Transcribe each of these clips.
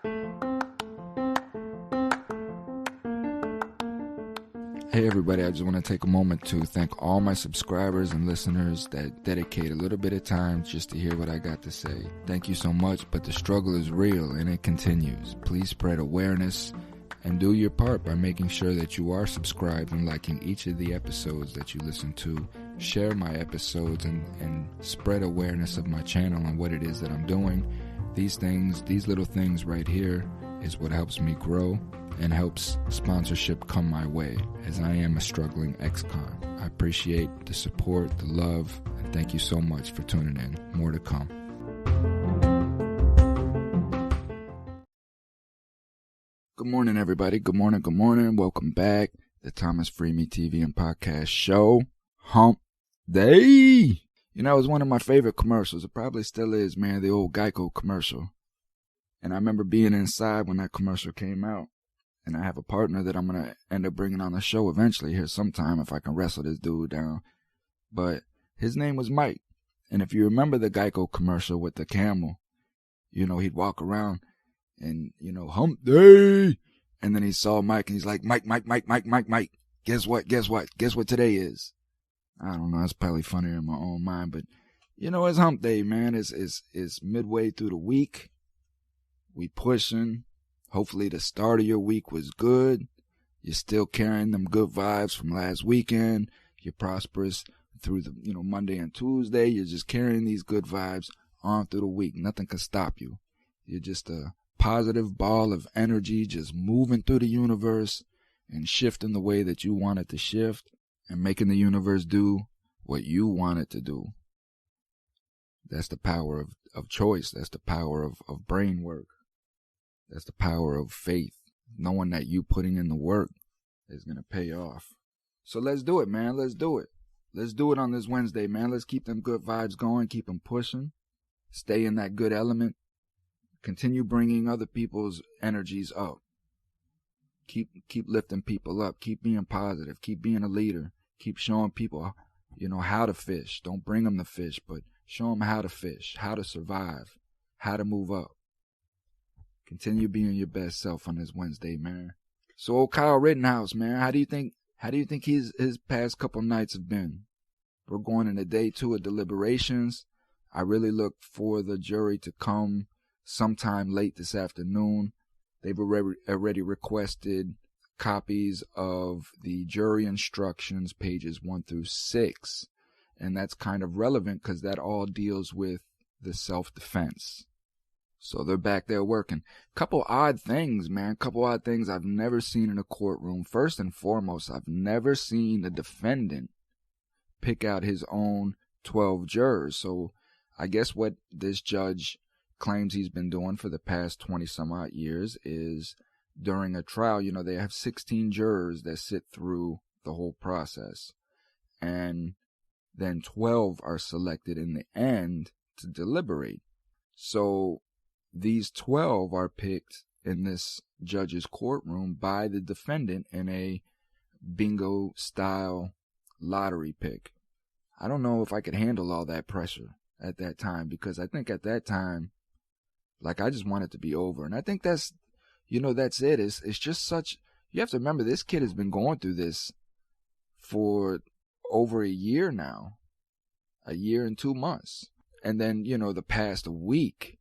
Hey everybody, I just want to take a moment to thank all my subscribers and listeners that dedicate a little bit of time just to hear what I got to say. Thank you so much, but the struggle is real and it continues. Please spread awareness and do your part by making sure that you are subscribed and liking each of the episodes that you listen to. Share my episodes and spread awareness of my channel and what it is that I'm doing. These little things right here is what helps me grow and helps sponsorship come my way, as I am a struggling ex-con. I appreciate the support, the love, and thank you so much for tuning in. More to come. Good morning, everybody. Good morning, good morning. Welcome back. The Thomas FreeMe TV and podcast show, Hump Day. You know, it was one of my favorite commercials. It probably still is, man, the old Geico commercial. And I remember being inside when that commercial came out. And I have a partner that I'm going to end up bringing on the show eventually here sometime if I can wrestle this dude down. But his name was Mike. And if you remember the Geico commercial with the camel, you know, he'd walk around and, you know, Hump Day. And then he saw Mike and he's like, Mike. Guess what today is? I don't know. It's probably funnier in my own mind. But, you know, it's Hump Day, man. It's midway through the week. We pushing. Hopefully the start of your week was good. You're still carrying them good vibes from last weekend. You're prosperous through the, Monday and Tuesday. You're just carrying these good vibes on through the week. Nothing can stop you. You're just a positive ball of energy just moving through the universe and shifting the way that you want it to shift and making the universe do what you want it to do. That's the power of choice. That's the power of brain work. That's the power of faith, knowing that you putting in the work is going to pay off. So let's do it, man. Let's do it. Let's do it on this Wednesday, man. Let's keep them good vibes going, keep them pushing, stay in that good element, continue bringing other people's energies up. Keep lifting people up, keep being positive, keep being a leader, keep showing people, how to fish. Don't bring them the fish, but show them how to fish, how to survive, how to move up. Continue being your best self on this Wednesday, man. So old Kyle Rittenhouse, man, how do you think his past couple nights have been? We're going into day 2 of deliberations. I really look for the jury to come sometime late this afternoon. They've already requested copies of the jury instructions, pages 1 through 6. And that's kind of relevant because that all deals with the self-defense. So they're back there working. Couple odd things, man. Couple odd things I've never seen in a courtroom. First and foremost, I've never seen the defendant pick out his own 12 jurors. So I guess what this judge claims he's been doing for the past 20 some odd years is during a trial, they have 16 jurors that sit through the whole process. And then 12 are selected in the end to deliberate. So these 12 are picked in this judge's courtroom by the defendant in a bingo-style lottery pick. I don't know if I could handle all that pressure at that time because I think at that time, I just want it to be over. And I think that's it. It's just such, you have to remember this kid has been going through this for over a year now, a year and 2 months. And then, the past week,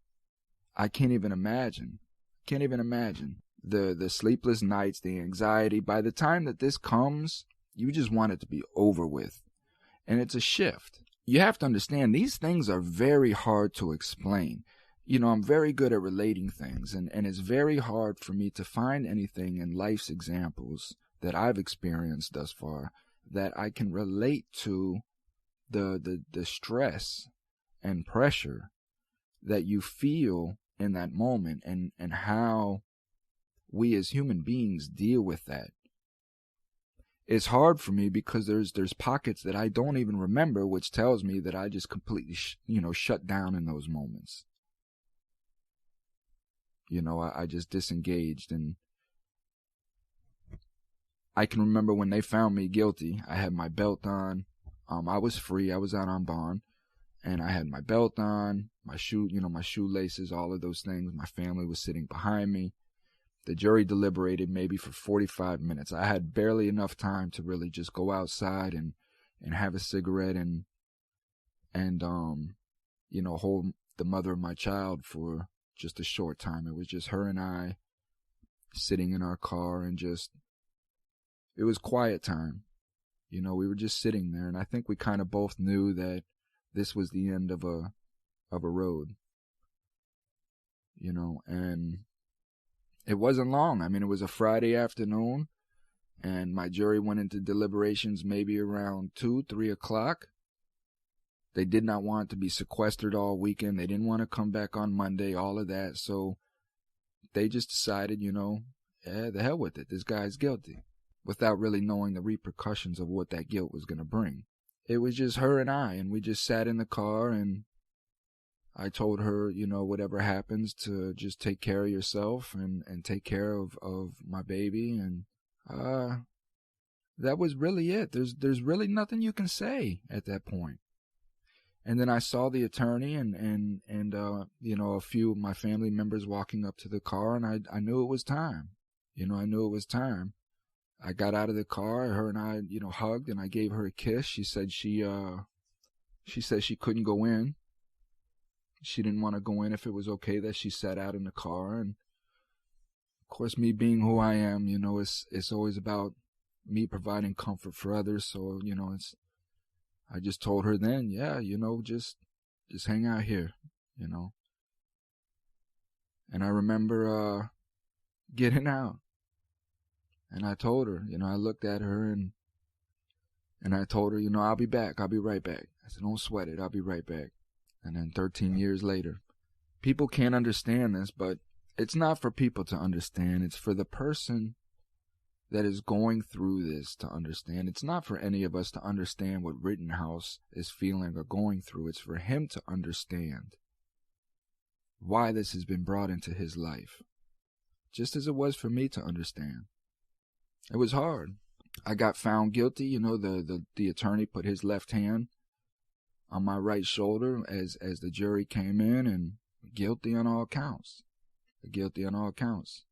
I can't even imagine the sleepless nights, the anxiety. By the time that this comes, you just want it to be over with. And it's a shift. You have to understand these things are very hard to explain. I'm very good at relating things, and it's very hard for me to find anything in life's examples that I've experienced thus far that I can relate to the stress and pressure that you feel in that moment and how we as human beings deal with that. It's hard for me because there's pockets that I don't even remember, which tells me that I just completely shut down in those moments. I just disengaged, and I can remember when they found me guilty. I had my belt on. I was free. I was out on bond. And I had my belt on, my shoelaces, all of those things. My family was sitting behind me. The jury deliberated maybe for 45 minutes. I had barely enough time to really just go outside and have a cigarette and hold the mother of my child for just a short time. It was just her and I sitting in our car, and it was quiet time. We were just sitting there, and I think we kind of both knew that this was the end of a road, and it wasn't long. I mean, it was a Friday afternoon, and my jury went into deliberations maybe around 2, 3 o'clock. They did not want to be sequestered all weekend. They didn't want to come back on Monday, all of that. So they just decided, the hell with it. This guy's guilty, without really knowing the repercussions of what that guilt was going to bring. It was just her and I, and we just sat in the car, and I told her, whatever happens, to just take care of yourself and take care of my baby. And that was really it. There's really nothing you can say at that point. And then I saw the attorney and a few of my family members walking up to the car, and I knew it was time. I knew it was time. I got out of the car, her and I, hugged, and I gave her a kiss. She said she said she couldn't go in. She didn't want to go in if it was okay that she sat out in the car. And of course, me being who I am, it's always about me providing comfort for others. So, I just told her then, yeah, just hang out here, And I remember getting out. And I told her, I looked at her and I told her, I'll be back. I'll be right back. I said, don't sweat it. I'll be right back. And then 13 years later, people can't understand this, but it's not for people to understand. It's for the person that is going through this to understand. It's not for any of us to understand what Rittenhouse is feeling or going through. It's for him to understand why this has been brought into his life, just as it was for me to understand. It was hard. I got found guilty. The attorney put his left hand on my right shoulder as the jury came in, and guilty on all counts. Guilty on all counts.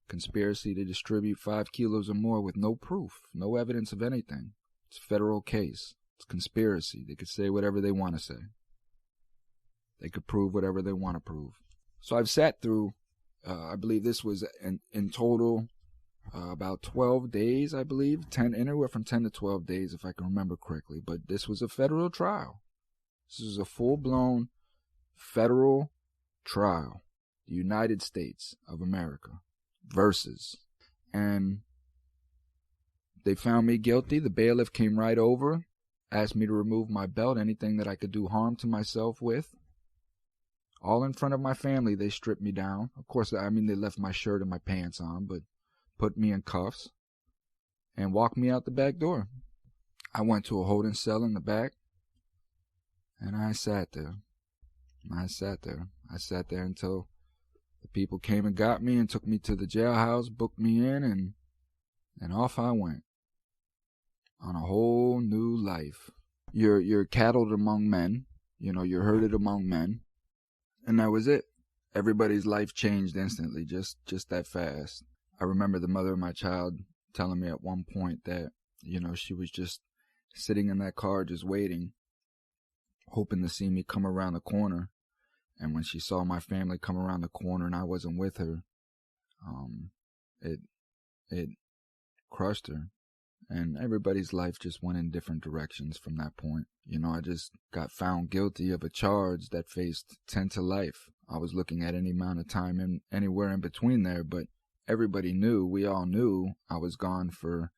Conspiracy to distribute 5 kilos or more with no proof, no evidence of anything. It's a federal case. It's conspiracy. They could say whatever they want to say. They could prove whatever they want to prove. So I've sat through, I believe this was in total about 12 days, I believe. Anywhere from 10 to 12 days, if I can remember correctly. But this was a federal trial. This was a full-blown federal trial. The United States of America versus. And they found me guilty. The bailiff came right over, asked me to remove my belt, anything that I could do harm to myself with. All in front of my family, they stripped me down. Of course, they left my shirt and my pants on, but put me in cuffs and walked me out the back door. I went to a holding cell in the back, and I sat there. I sat there until the people came and got me and took me to the jailhouse, booked me in, and off I went on a whole new life. You're cattled among men, you're herded among men, and that was it. Everybody's life changed instantly, just that fast. I remember the mother of my child telling me at one point that, she was just sitting in that car just waiting, hoping to see me come around the corner. And when she saw my family come around the corner and I wasn't with her, it crushed her. And everybody's life just went in different directions from that point. I just got found guilty of a charge that faced 10 to life. I was looking at any amount of time anywhere in between there, but we all knew I was gone for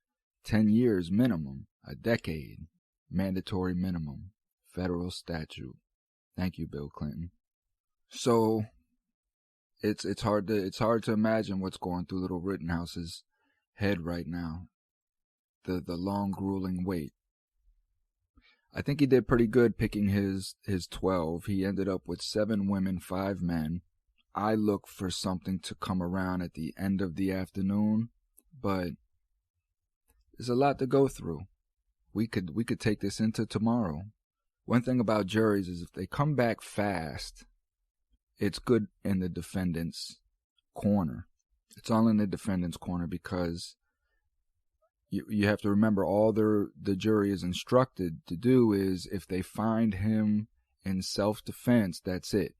10 years minimum, a decade, mandatory minimum, federal statute. Thank you, Bill Clinton. So it's hard to imagine what's going through little Rittenhouse's head right now. The long grueling wait. I think he did pretty good picking his 12. He ended up with 7 women, 5 men. I look for something to come around at the end of the afternoon, but there's a lot to go through. We could take this into tomorrow. One thing about juries is if they come back fast, it's good in the defendant's corner. It's all in the defendant's corner because you have to remember all the jury is instructed to do is if they find him in self-defense, that's it.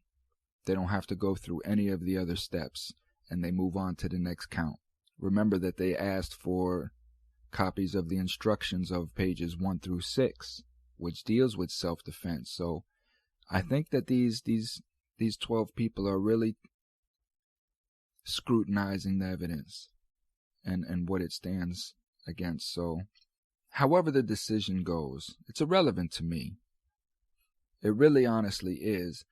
They don't have to go through any of the other steps, and they move on to the next count. Remember that they asked for copies of the instructions of pages 1 through 6, which deals with self-defense. So I think that these 12 people are really scrutinizing the evidence and what it stands against. So however the decision goes, it's irrelevant to me. It really honestly is.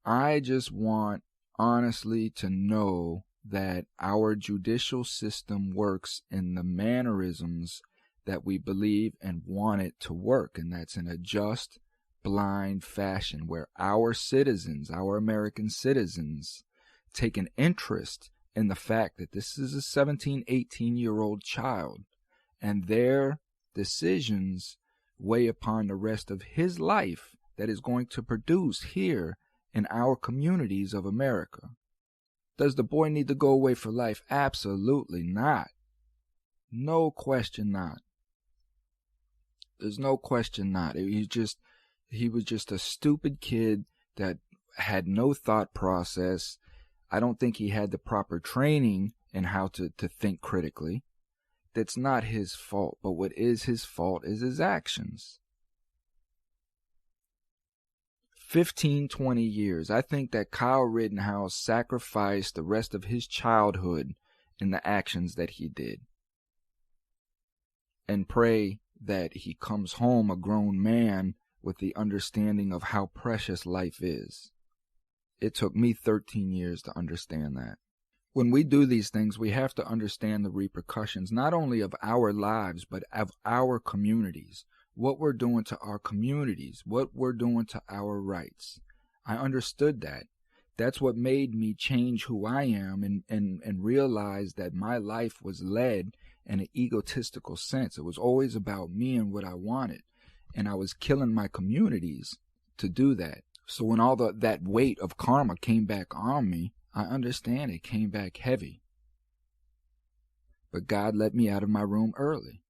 I just want honestly to know that our judicial system works in the mannerisms that we believe and want it to work, and that's in a just, blind fashion where our citizens, our American citizens, take an interest in the fact that this is a 17, 18-year-old child, and their decisions weigh upon the rest of his life that is going to produce here in our communities of America. Does the boy need to go away for life? Absolutely not. No question not. There's no question not. He was just a stupid kid that had no thought process. I don't think he had the proper training in how to think critically. That's not his fault, but what is his fault is his actions. 15, 20 years. I think that Kyle Rittenhouse sacrificed the rest of his childhood in the actions that he did. And pray that he comes home a grown man with the understanding of how precious life is. It took me 13 years to understand that. When we do these things, we have to understand the repercussions, not only of our lives, but of our communities. What we're doing to our communities, what we're doing to our rights. I understood that. That's what made me change who I am and realize that my life was led in an egotistical sense. It was always about me and what I wanted. And I was killing my communities to do that. So when all that weight of karma came back on me, I understand it came back heavy. But God let me out of my room early.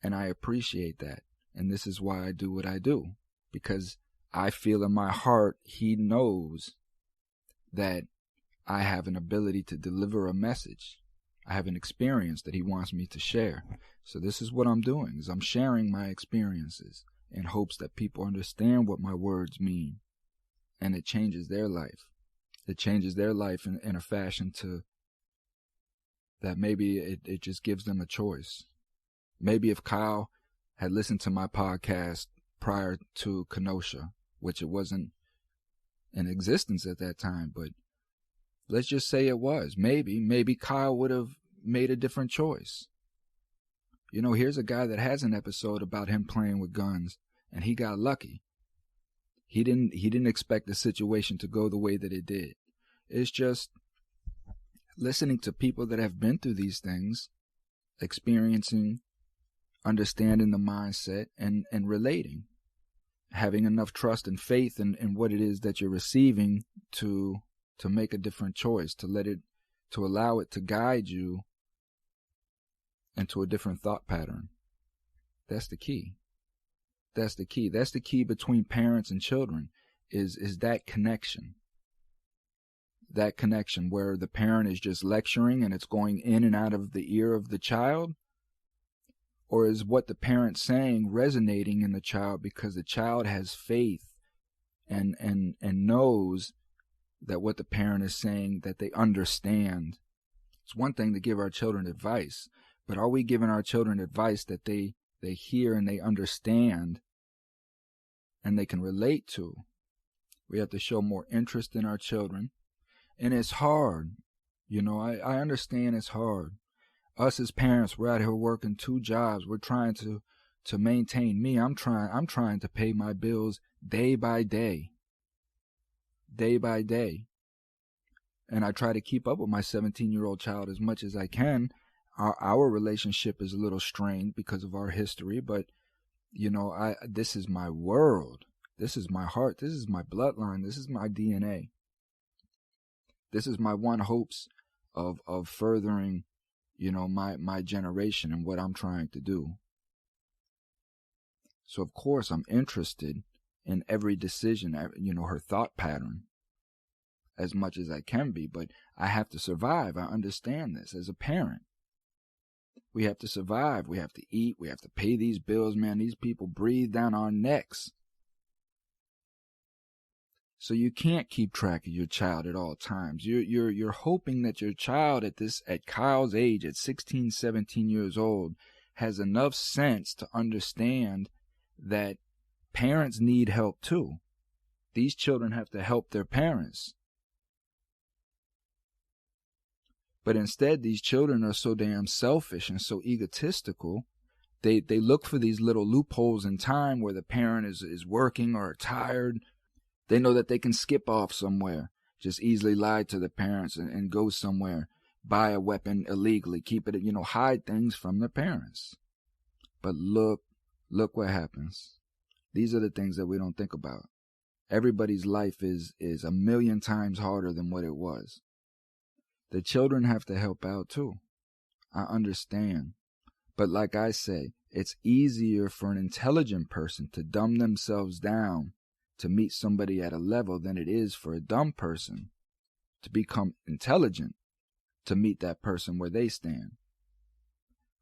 And I appreciate that. And this is why I do what I do. Because I feel in my heart, He knows that I have an ability to deliver a message. I have an experience that He wants me to share. So this is what I'm doing, is I'm sharing my experiences in hopes that people understand what my words mean. And it changes their life. It changes their life in a fashion that maybe it just gives them a choice. Maybe if Kyle had listened to my podcast prior to Kenosha, which it wasn't in existence at that time, but let's just say it was. Maybe Kyle would have made a different choice. You know, here's a guy that has an episode about him playing with guns, and he got lucky. He didn't expect the situation to go the way that it did. It's just listening to people that have been through these things, experiencing, understanding the mindset, and relating. Having enough trust and faith in what it is that you're receiving to make a different choice, to allow it to guide you into a different thought pattern. That's the key. That's the key. That's the key between parents and children, is that connection. That connection where the parent is just lecturing and it's going in and out of the ear of the child, or is what the parent's saying resonating in the child because the child has faith and knows that what the parent is saying, that they understand. It's one thing to give our children advice, but are we giving our children advice that they hear and they understand and they can relate to? We have to show more interest in our children. And it's hard. You know, I understand it's hard. Us as parents, we're out here working 2 jobs. We're trying to maintain me. I'm trying to pay my bills day by day. Day by day. And I try to keep up with my 17-year-old child as much as I can. Our relationship is a little strained because of our history, but This is my world. This is my heart. This is my bloodline. This is my DNA. This is my one hopes of furthering, my generation and what I'm trying to do. So of course I'm interested in every decision, her thought pattern as much as I can be, but I have to survive. I understand this as a parent. We have to survive. We have to eat. We have to pay these bills, man. These people breathe down our necks. So you can't keep track of your child at all times. You're hoping that your child at Kyle's age, at 16, 17 years old, has enough sense to understand that parents need help too. These children have to help their parents. But instead, these children are so damn selfish and so egotistical. They look for these little loopholes in time where the parent is working or tired. They know that they can skip off somewhere, just easily lie to the parents and go somewhere, buy a weapon illegally, keep it, hide things from the parents. But look what happens. These are the things that we don't think about. Everybody's life is a million times harder than what it was. The children have to help out too. I understand. But like I say, it's easier for an intelligent person to dumb themselves down to meet somebody at a level than it is for a dumb person to become intelligent to meet that person where they stand.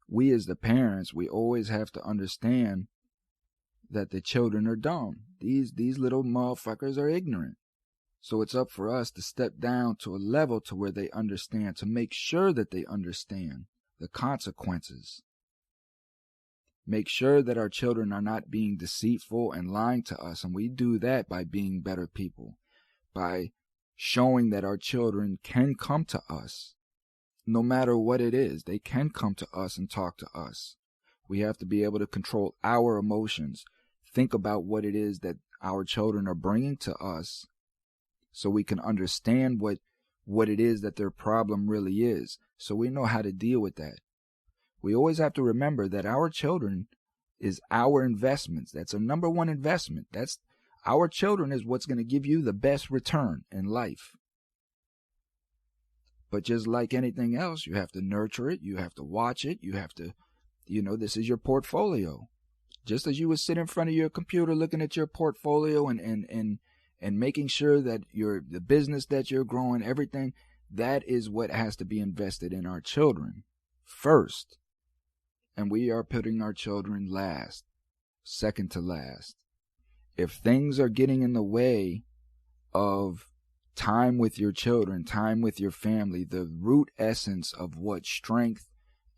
We as the parents, we always have to understand that the children are dumb. These little motherfuckers are ignorant. So it's up for us to step down to a level to where they understand, to make sure that they understand the consequences. Make sure that our children are not being deceitful and lying to us. And we do that by being better people, by showing that our children can come to us. No matter what it is, they can come to us and talk to us. We have to be able to control our emotions. Think about what it is that our children are bringing to us so we can understand what it is that their problem really is, so we know how to deal with that. We always have to remember that our children is our investments. That's our number one investment. That's our children is what's going to give you the best return in life. But just like anything else, you have to nurture it. You have to watch it. You have to, this is your portfolio. Just as you would sit in front of your computer looking at your portfolio and making sure that the business that you're growing, everything, that is what has to be invested in our children first. And we are putting our children last, second to last. If things are getting in the way of time with your children, time with your family, the root essence of what strength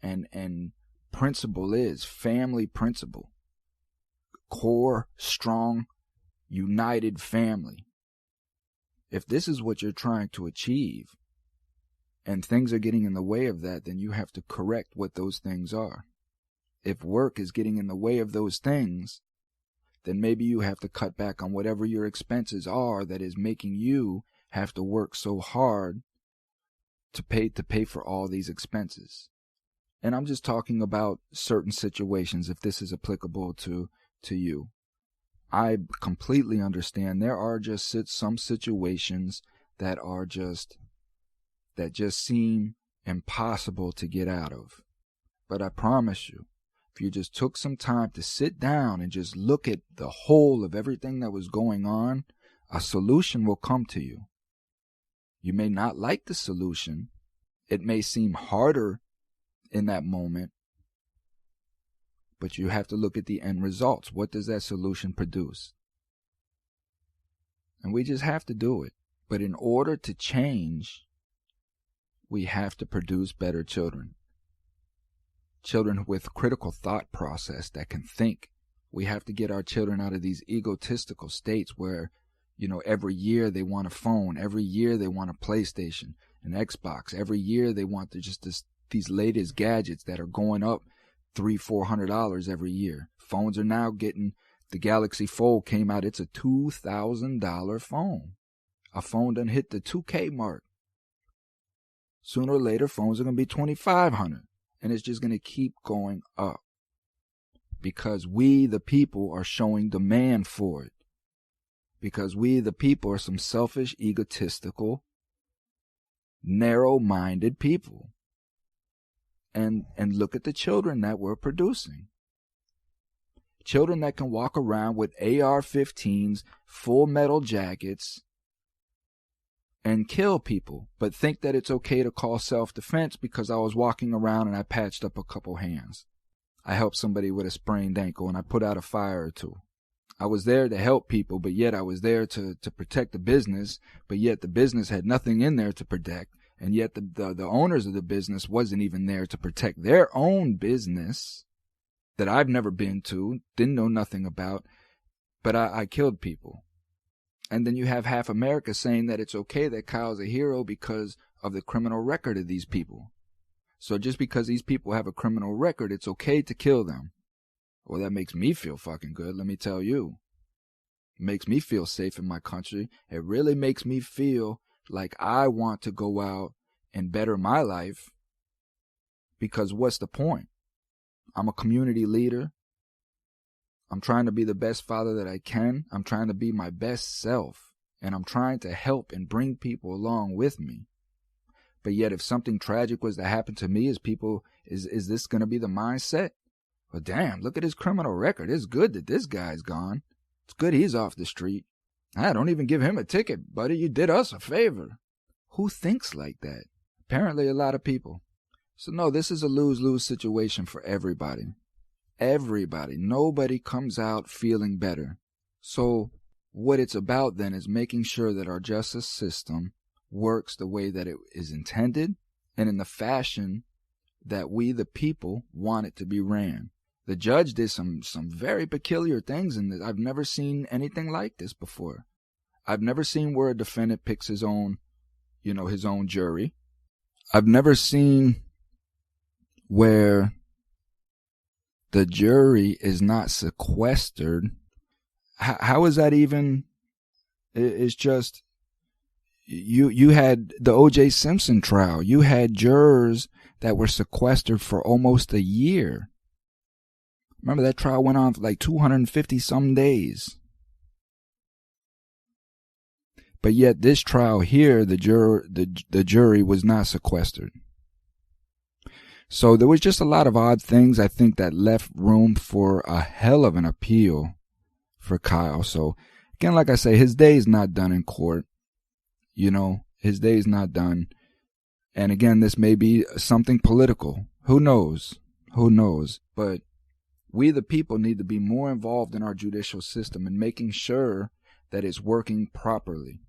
and principle is, family principle, core, strong, united family. If this is what you're trying to achieve and things are getting in the way of that, then you have to correct what those things are. If work is getting in the way of those things, then maybe you have to cut back on whatever your expenses are that is making you have to work so hard to pay for all these expenses. And I'm just talking about certain situations, if this is applicable to you. I completely understand there are just some situations that just seem impossible to get out of. But I promise you, if you just took some time to sit down and just look at the whole of everything that was going on, a solution will come to you. You may not like the solution. It may seem harder in that moment, but you have to look at the end results. What does that solution produce? And we just have to do it. But in order to change, we have to produce better children. Children with critical thought process that can think. We have to get our children out of these egotistical states where, every year they want a phone. Every year they want a PlayStation, an Xbox. Every year they want these latest gadgets that are going up $300-$400 every year. Phones are now getting, the Galaxy Fold came out. It's a $2,000 phone. A phone done hit the $2K mark. Sooner or later, phones are going to be $2,500. And it's just going to keep going up. because we, the people, are showing demand for it. Because we, the people, are some selfish, egotistical, narrow-minded people. And look at the children that we're producing. Children that can walk around with AR-15s, full metal jackets, and kill people, but think that it's okay to call self-defense because I was walking around and I patched up a couple hands. I helped somebody with a sprained ankle and I put out a fire or two. I was there to help people, but yet I was there to protect the business, but yet the business had nothing in there to protect, and yet the owners of the business wasn't even there to protect their own business that I've never been to, didn't know nothing about, but I killed people. And then you have half America saying that it's okay that Kyle's a hero because of the criminal record of these people. So just because these people have a criminal record, it's okay to kill them. Well, that makes me feel fucking good, let me tell you. It makes me feel safe in my country. It really makes me feel like I want to go out and better my life, because what's the point? I'm a community leader. I'm trying to be the best father that I can. I'm trying to be my best self. And I'm trying to help and bring people along with me. But yet if something tragic was to happen to me, is this going to be the mindset? Well, damn, look at his criminal record. It's good that this guy's gone. It's good he's off the street. Don't even give him a ticket, buddy. You did us a favor. Who thinks like that? Apparently a lot of people. So no, this is a lose-lose situation for everybody. Everybody. Nobody comes out feeling better. So what it's about then is making sure that our justice system works the way that it is intended and in the fashion that we, the people, want it to be ran. The judge did some very peculiar things in this. I've never seen anything like this before. I've never seen where a defendant picks his own jury. I've never seen where the jury is not sequestered. How is that even? It's just, you had the O.J. Simpson trial. You had jurors that were sequestered for almost a year. Remember, that trial went on for like 250 some days. But yet this trial here, the jury was not sequestered. So there was just a lot of odd things, I think, that left room for a hell of an appeal for Kyle. So again, like I say, his day's not done in court. His day's not done. And again, this may be something political. Who knows? But we, the people, need to be more involved in our judicial system and making sure that it's working properly.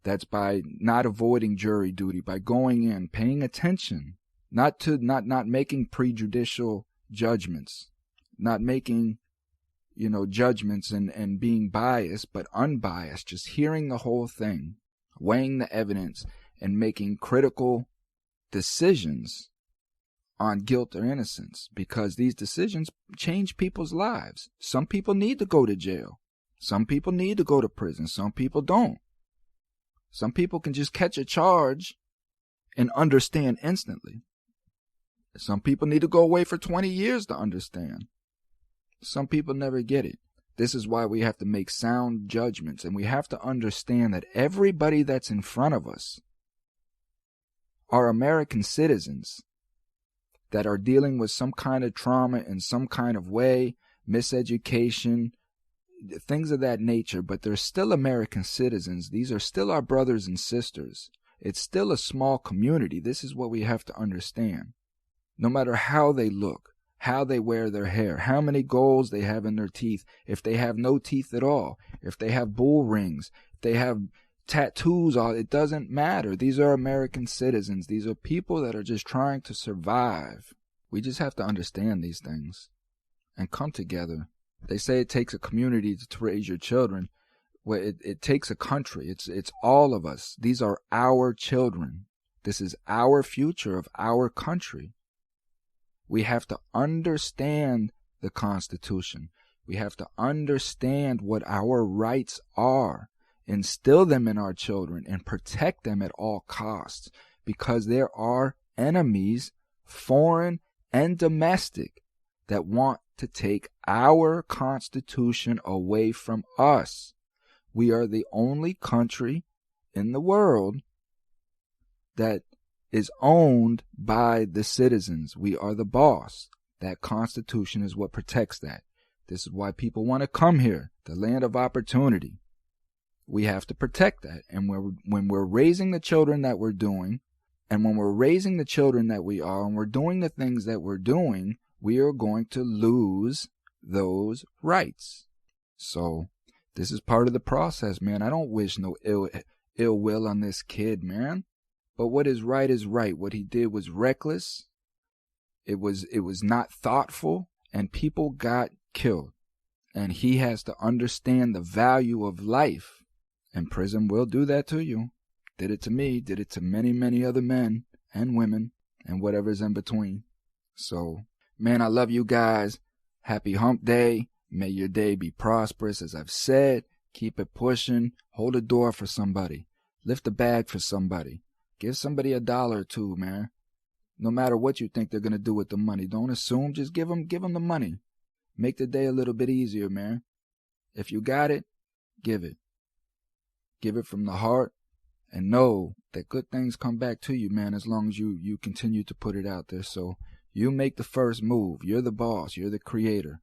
That's by not avoiding jury duty, by going in, paying attention, not making prejudicial judgments, not making, judgments and being biased, but unbiased, just hearing the whole thing, weighing the evidence, and making critical decisions on guilt or innocence, because these decisions change people's lives. Some people need to go to jail. Some people need to go to prison. Some people don't. Some people can just catch a charge and understand instantly. Some people need to go away for 20 years to understand. Some people never get it. This is why we have to make sound judgments, and we have to understand that everybody that's in front of us are American citizens that are dealing with some kind of trauma in some kind of way, miseducation, things of that nature, but they're still American citizens. These are still our brothers and sisters. It's still a small community. This is what we have to understand. No matter how they look, how they wear their hair, how many golds they have in their teeth, if they have no teeth at all, if they have bull rings, if they have tattoos, it doesn't matter. These are American citizens. These are people that are just trying to survive. We just have to understand these things and come together. They say it takes a community to raise your children. Well, it takes a country. It's all of us. These are our children. This is our future of our country. We have to understand the Constitution. We have to understand what our rights are, instill them in our children, and protect them at all costs, because there are enemies, foreign and domestic, that want to take our Constitution away from us. We are the only country in the world that is owned by the citizens. We are the boss. That Constitution is what protects that. This is why people want to come here, the land of opportunity. We have to protect that. And when we're raising the children that we're doing, and when we're raising the children that we are, and we're doing the things that we're doing, we are going to lose those rights. So this is part of the process, man. I don't wish no ill will on this kid, man. But what is right is right. What he did was reckless. It was not thoughtful, and people got killed. And he has to understand the value of life. And prison will do that to you. Did it to me, did it to many, many other men and women and whatever's in between. So, man, I love you guys. Happy Hump Day. May your day be prosperous. As I've said, keep it pushing. Hold a door for somebody. Lift a bag for somebody. Give somebody $1 or $2, man. No matter what you think they're going to do with the money. Don't assume. Just give them the money. Make the day a little bit easier, man. If you got it, give it. Give it from the heart. And know that good things come back to you, man, as long as you continue to put it out there. So you make the first move. You're the boss. You're the creator.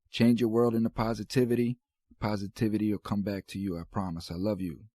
Change your world into positivity. Positivity will come back to you, I promise. I love you.